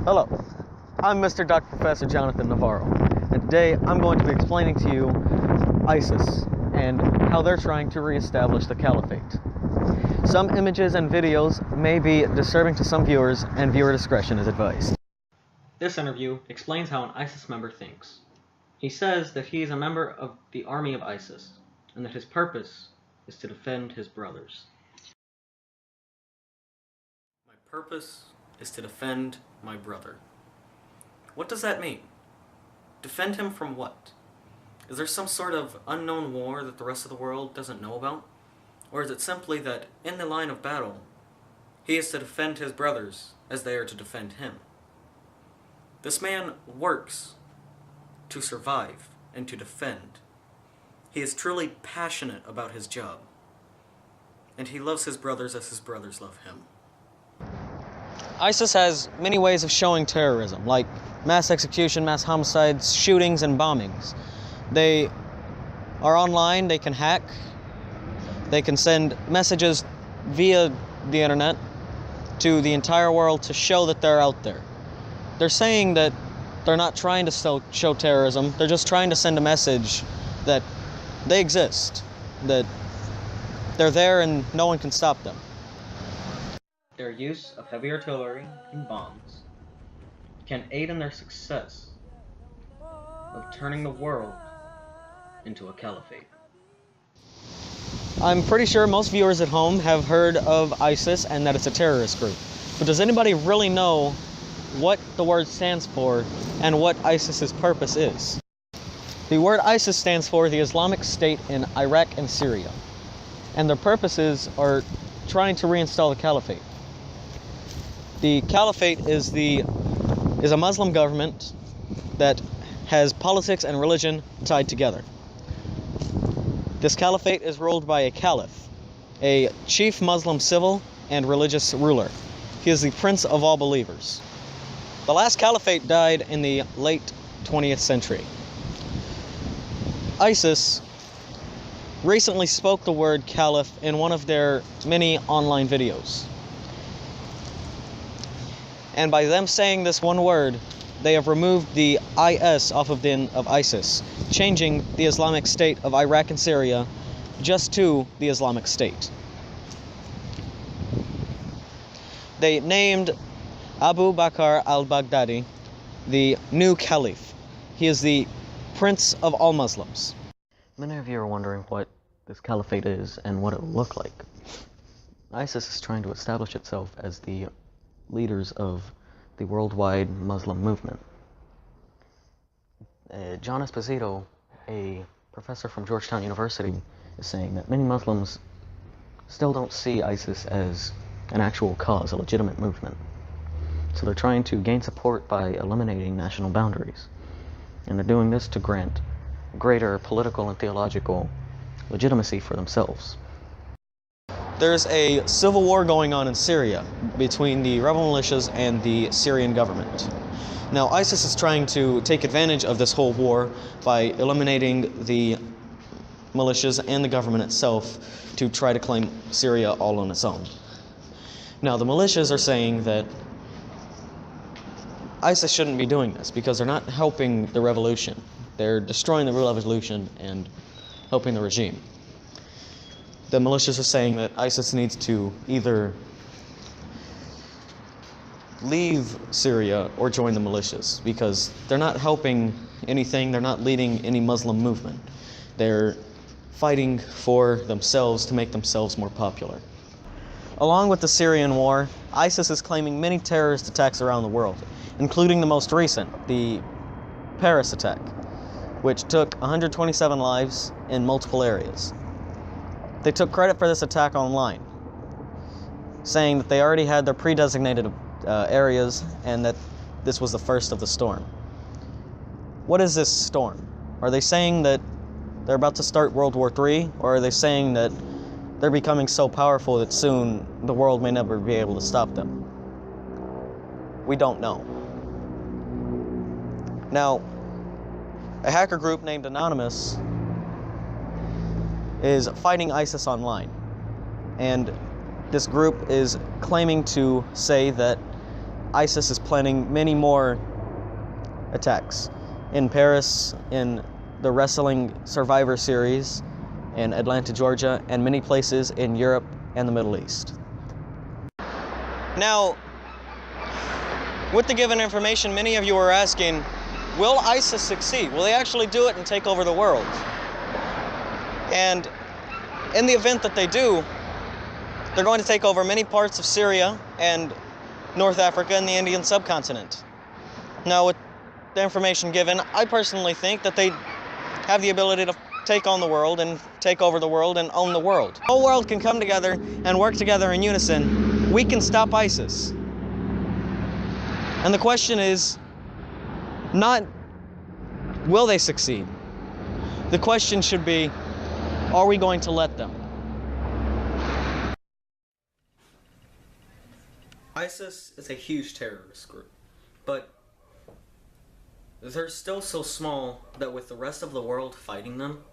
Hello, I'm Mr. Dr. Professor Jonathan Navarro, and today I'm going to be explaining to you ISIS and how they're trying to reestablish the caliphate. Some images and videos may be disturbing to some viewers, and viewer discretion is advised. This interview explains how an ISIS member thinks. He says that he is a member of the army of ISIS, and that his purpose is to defend his brothers. My purpose is to defend my brother. What does that mean? Defend him from what? Is there some sort of unknown war that the rest of the world doesn't know about? Or is it simply that in the line of battle, he is to defend his brothers as they are to defend him? This man works to survive and to defend. He is truly passionate about his job, and he loves his brothers as his brothers love him. ISIS has many ways of showing terrorism, like mass execution, mass homicides, shootings, and bombings. They are online, they can hack, they can send messages via the internet to the entire world to show that they're out there. They're saying that they're not trying to show terrorism, they're just trying to send a message that they exist, that they're there and no one can stop them. Their use of heavy artillery and bombs can aid in their success of turning the world into a caliphate. I'm pretty sure most viewers at home have heard of ISIS and that it's a terrorist group. But does anybody really know what the word stands for and what ISIS's purpose is? The word ISIS stands for the Islamic State in Iraq and Syria. And their purposes are trying to reinstall the caliphate. The caliphate is a Muslim government that has politics and religion tied together. This caliphate is ruled by a caliph, a chief Muslim civil and religious ruler. He is the prince of all believers. The last caliphate died in the late 20th century. ISIS recently spoke the word caliph in one of their many online videos. And by them saying this one word, they have removed the IS off of ISIS, changing the Islamic State of Iraq and Syria just to the Islamic State. They named Abu Bakr al-Baghdadi the new caliph. He is the prince of all Muslims. Many of you are wondering what this caliphate is and what it will look like. ISIS is trying to establish itself as the leaders of the worldwide Muslim movement. John Esposito, a professor from Georgetown University, is saying that many Muslims still don't see ISIS as an actual cause, a legitimate movement. So they're trying to gain support by eliminating national boundaries. And they're doing this to grant greater political and theological legitimacy for themselves. There's a civil war going on in Syria between the rebel militias and the Syrian government. Now, ISIS is trying to take advantage of this whole war by eliminating the militias and the government itself to try to claim Syria all on its own. Now, the militias are saying that ISIS shouldn't be doing this because they're not helping the revolution. They're destroying the revolution and helping the regime. The militias are saying that ISIS needs to either leave Syria or join the militias because they're not helping anything, they're not leading any Muslim movement. They're fighting for themselves to make themselves more popular. Along with the Syrian war, ISIS is claiming many terrorist attacks around the world, including the most recent, the Paris attack, which took 127 lives in multiple areas. They took credit for this attack online, saying that they already had their pre-designated areas and that this was the first of the storm. What is this storm? Are they saying that they're about to start World War III, or are they saying that they're becoming so powerful that soon the world may never be able to stop them? We don't know. Now, a hacker group named Anonymous is fighting ISIS online, and this group is claiming to say that ISIS is planning many more attacks in Paris, in the Wrestling Survivor Series, in Atlanta, Georgia, and many places in Europe and the Middle East. Now, with the given information, many of you are asking, will ISIS succeed? Will they actually do it and take over the world? And in the event that they do, they're going to take over many parts of Syria and North Africa and the Indian subcontinent. Now, with the information given, I personally think that they have the ability to take on the world and take over the world and own the world. The whole world can come together and work together in unison. We can stop ISIS. And the question is not, will they succeed? The question should be, are we going to let them? ISIS is a huge terrorist group, but they're still so small that with the rest of the world fighting them,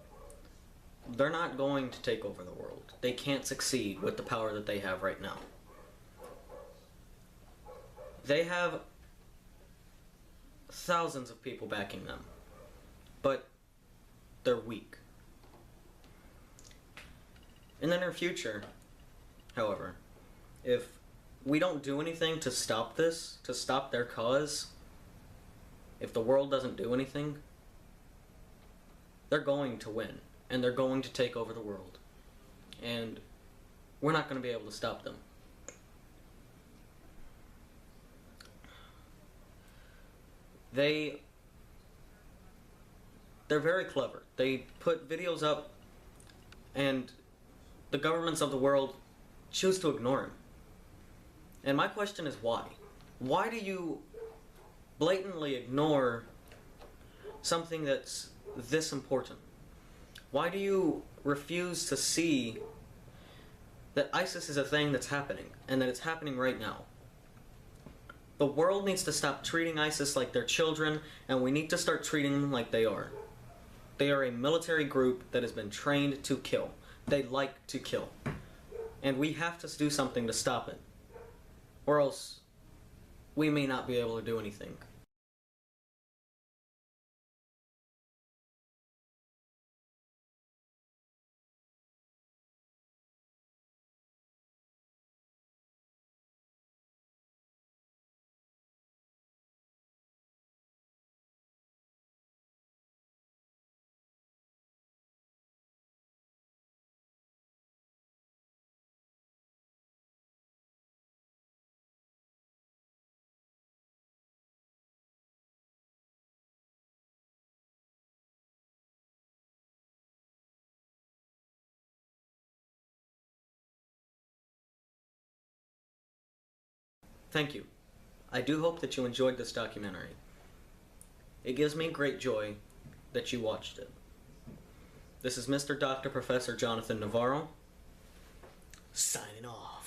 they're not going to take over the world. They can't succeed with the power that they have right now. They have thousands of people backing them, but they're weak. In the near future, however, if we don't do anything to stop this, to stop their cause, if the world doesn't do anything, they're going to win, and they're going to take over the world. And we're not going to be able to stop them. They're very clever. They put videos up, and the governments of the world choose to ignore them. And my question is why? Why do you blatantly ignore something that's this important? Why do you refuse to see that ISIS is a thing that's happening, and that it's happening right now? The world needs to stop treating ISIS like they're children, and we need to start treating them like they are. They are a military group that has been trained to kill. They like to kill. And we have to do something to stop it. Or else we may not be able to do anything. Thank you. I do hope that you enjoyed this documentary. It gives me great joy that you watched it. This is Mr. Dr. Professor Jonathan Navarro, signing off.